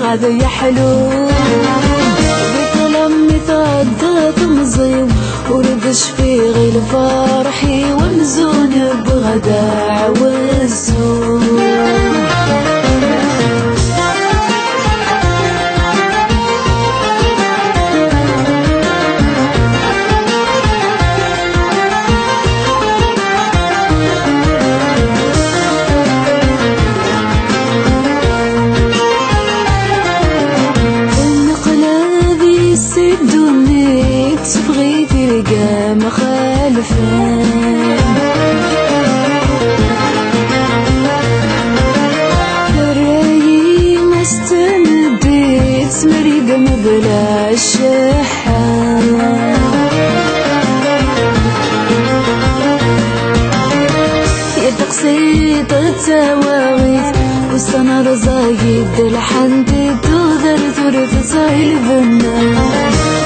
غادا يا حلو بكلامي تعدات مزيو وردش في غير فرحي ومزون بغدا عوزو تبغي تلقى مخالفين الراي ما استنديت مريض مبلع الشحان يا تقسيط التواغيث والسنة رزايد الحند تودر ثلث صايل بنان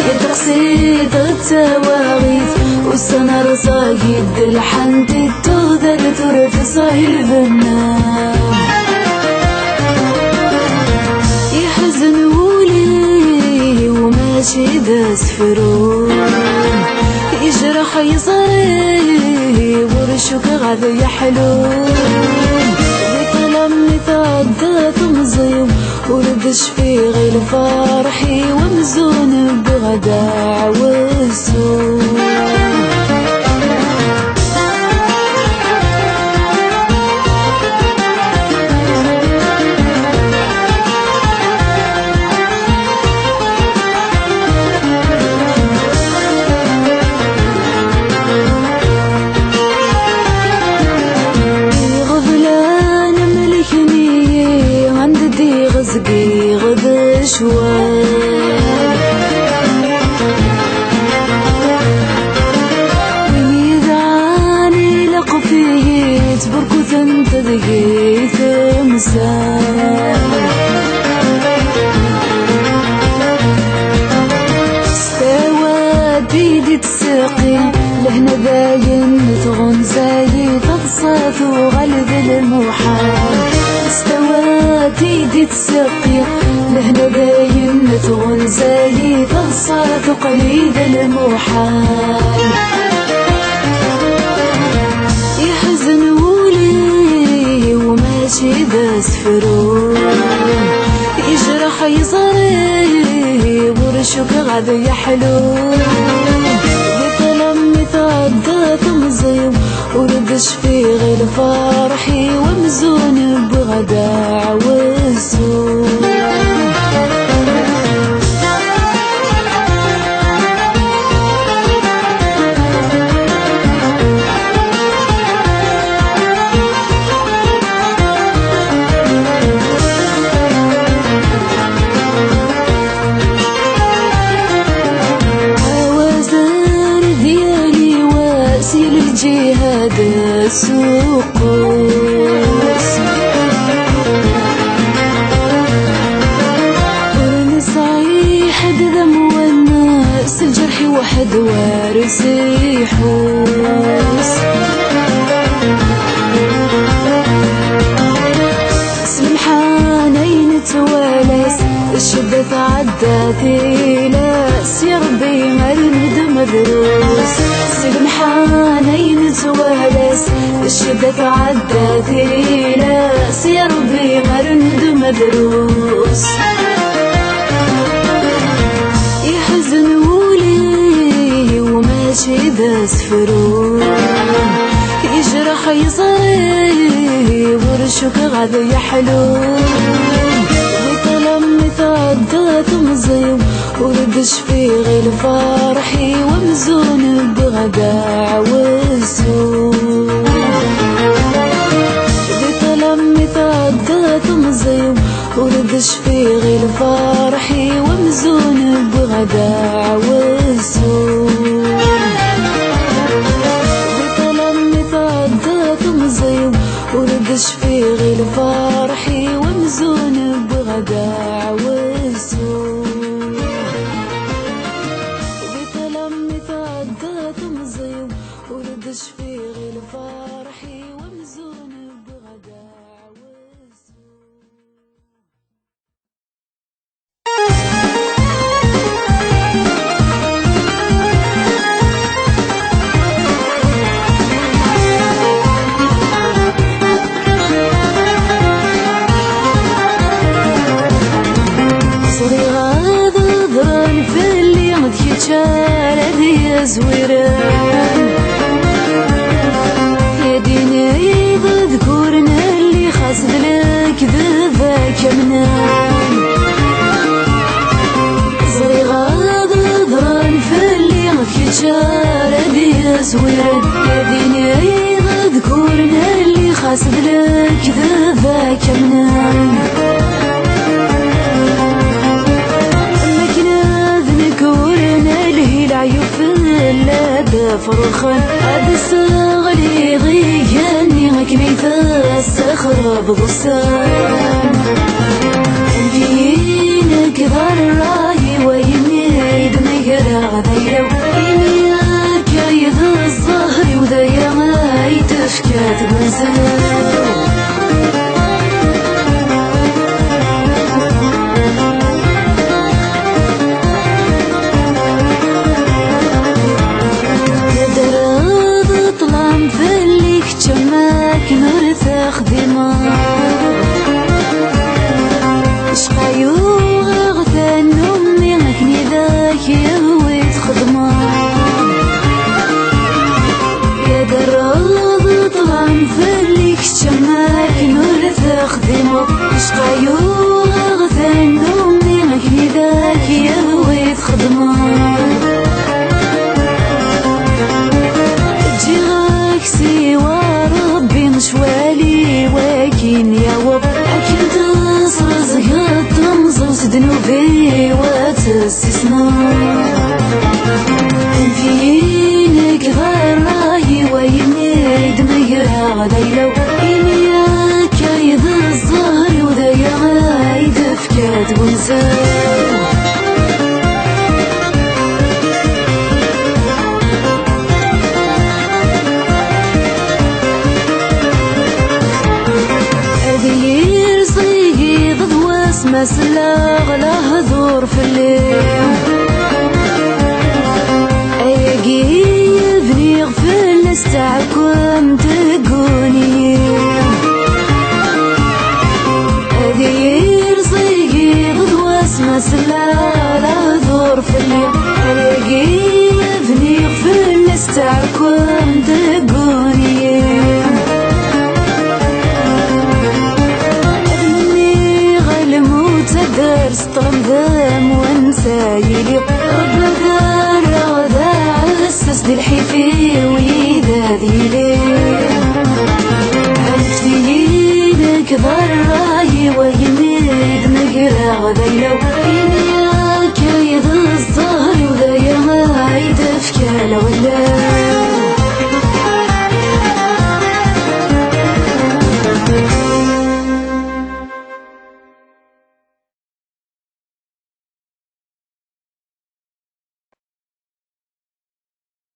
يا تقسيط التواغيث والسنة رزايد الحند تودر ثلث صايل بنان يحزن ولي وماشي داس فرون يجرح يصري ورشك غادا يا حلو بكلامي تعدات مزيو وردش في غير فرحي ومزون بغدا عوزو غزقي غد شوال ويدعاني لقفيت بركوث انت دقيت مسال استوى بيدي تسقي لهنا باين تغن زي تغصات وغلب المحال استوى تيدي تسقي لهنا باين تغن زي تغصات وقليد المحال يحزن ولي وماشي داس فرون يجرح يصري ورشك غادا يا حلو بكلامي تعدات مزيو وردش في غير فرحي ومزون بغدا عوزو الجهاد السقوس ورنسعي حد ذم والناس الجرح وحد وارث يحوس سلمحانين توالس الشدة تعدات لاس يا ربي مرمد مدروس سلمحانين توالس الشدة تعدات لاس يا ربي مرمد مدروس يحزن ولي وماشي داس فرون يجرح يصري ورشك غادا يا حلو بكلامي تعدات مزيو وردش في غير فرحي ومزون بغدا عوزو بكلامي تعدات مزيو وردش في غير فرحي ومزون بغدا عوزو بكلامي تعدات مزيو وردش في غير فرحي ومزون بغدا عوزو بكلامي تعدات مزيو وردش في غير فرحي ومزون بغدا سويرد يديني ذكورنا اللي خاسد لك ذاك منام مكنا ذنكورنا الهيل عيوف لا فرخان هاد الصغري غياني غكني تستخرب ضسان فينك ذا الراي ويني دمير غذيلو إنياك يد الظهر وذايا ما يتفكات بنسان جماك نرثخ دماغ شقايو غغثان أمي غكني ذاك يهويت خدماغ يا دراض طلعن فليك جماك نرثخ دماغ شقايو غغثان أمي غكني ذاك يهويت خدماغ شوالي واكين يا وب أكين تصرز قد تمزوز دنوبي وتسسنا فينك غراي ويني دميرها غدايلو إنياك يد الظهر وذايا غايد فكات ونسان مسلا غلا هذور في الليل ايقي يبني غفل استعكم تقوني اذير صيقي غدواس مسلا غلا هذور في الليل ايقي يبني غفل استعكم تقوني درس طلم ذام وانسايلي رب ذا غدا عسس دي الحيفي ويدا ذيلي عرفتي لك ضراي ويميد مقرا غذيلو